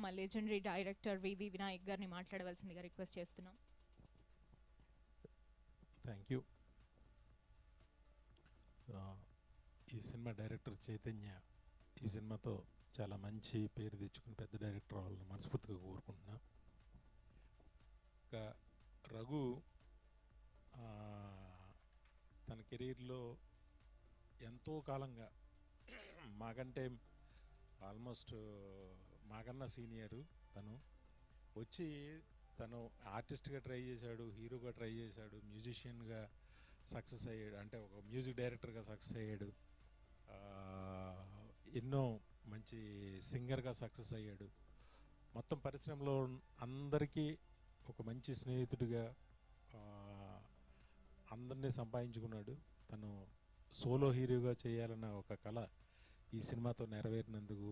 మా legendary director వివి వినాయక్ గారిని మాట్లాడవలసిందిగా రిక్వెస్ట్ చేస్తున్నాం. Thank you. ఈ సినిమా డైరెక్టర్ చైతన్య ఈ సినిమాతో చాలా మంచి పేరు తెచ్చుకుని పెద్ద డైరెక్టర్ అవ్వాలని మనస్ఫూర్తిగా కోరుకుంటున్నా. ఇంకా రఘు తన కెరీర్లో ఎంతో కాలంగా మాకంటే ఆల్మోస్ట్ మాకన్నా సీనియరు తను వచ్చి తను ఆర్టిస్ట్గా ట్రై చేశాడు, హీరోగా ట్రై చేశాడు, మ్యూజిషియన్గా సక్సెస్ అయ్యాడు, అంటే ఒక మ్యూజిక్ డైరెక్టర్గా సక్సెస్ అయ్యాడు, ఎన్నో మంచి సింగర్గా సక్సెస్ అయ్యాడు. మొత్తం పరిశ్రమలో అందరికీ ఒక మంచి స్నేహితుడిగా అందరినీ సంపాదించుకున్నాడు. తను సోలో హీరోగా చేయాలన్న ఒక కళ ఈ సినిమాతో నెరవేరుతున్నందుకు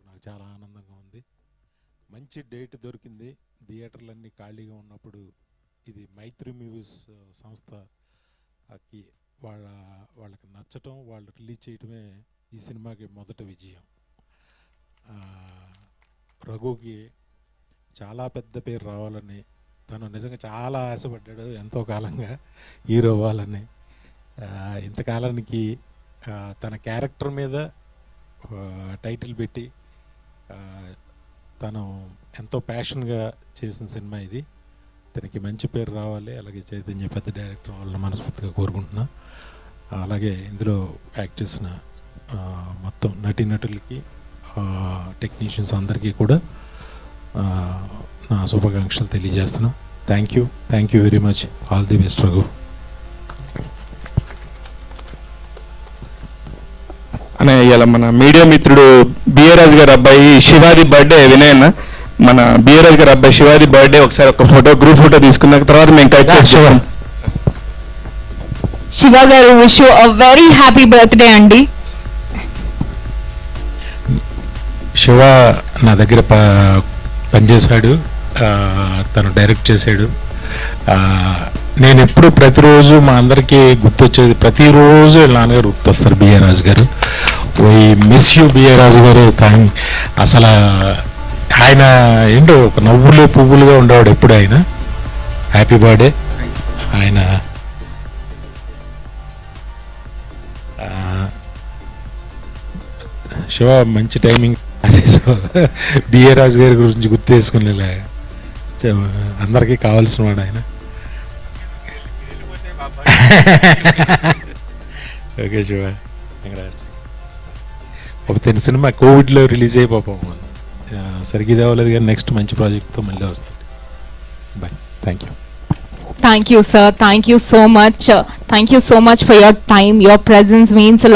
నాకు చాలా ఆనందంగా ఉంది. మంచి డేట్ దొరికింది. థియేటర్లన్నీ ఖాళీగా ఉన్నప్పుడు ఇది మైత్రి మూవీస్ సంస్థకి వాళ్ళకి నచ్చటం, వాళ్ళు రిలీజ్ చేయటమే ఈ సినిమాకి మొదటి విజయం. రఘుకి చాలా పెద్ద పేరు రావాలని తను నిజంగా చాలా ఆశపడ్డాడు ఎంతో కాలంగా హీరో అవ్వాలని. ఇంతకాలానికి తన క్యారెక్టర్ మీద టైటిల్ పెట్టి తను ఎంతో ప్యాషన్గా చేసిన సినిమా ఇది. తనకి మంచి పేరు రావాలి, అలాగే చైతన్య పెద్ద డైరెక్టర్ వాళ్ళని మనస్ఫూర్తిగా కోరుకుంటున్నా. అలాగే ఇందులో యాక్ట్ చేసిన మొత్తం నటీనటులకి, టెక్నీషియన్స్ అందరికీ కూడా నా శుభాకాంక్షలు తెలియజేస్తున్నా. Thank you very much. All the best Raghu. అనే ఇవాళ మన మీడియా మిత్రుడు బిఏరాజ్ గారి అబ్బాయి శివాది బర్త్డే. వినయన్న, మన బిఏరాజ్ గారి అబ్బాయి శివాది బర్త్డే. ఒకసారి ఒక ఫోటో, గ్రూప్ ఫోటో తీసుకున్న తర్వాత మేము కట్. శివ గారు, wish you a very happy birthday అండి. శివ నా దగ్గర పనిచేశాడు, తను డైరెక్ట్ చేశాడు. నేను ఎప్పుడు ప్రతిరోజు మా అందరికీ గుర్తొచ్చేది, ప్రతిరోజు నాన్నగారు గుర్తొస్తారు, బిఏ రాజు గారు. ఈ మిస్ యూ బిఏ రాజు గారు. కానీ అసలు ఆయన ఏంటో ఒక నవ్వులే పువ్వులుగా ఉండేవాడు ఎప్పుడు. ఆయన హ్యాపీ బర్త్డే. ఆయన శివ మంచి టైమింగ్. బిఏ రాజు గారి గురించి గుర్తు చేసుకునేలా అందరికీ కావాల్సిన వాడు ఆయన. ఓకే శివ, ఒక తెన్ని సినిమా కోవిడ్లో రిలీజ్ అయిపోతాము, సరిగ్గా ఇది అవ్వలేదు, కానీ నెక్స్ట్ మంచి ప్రాజెక్ట్తో మళ్ళీ వస్తుంది. Bye. Thank you. Thank you, sir. Thank you so much. Thank you so much for your time. Your presence means a lot.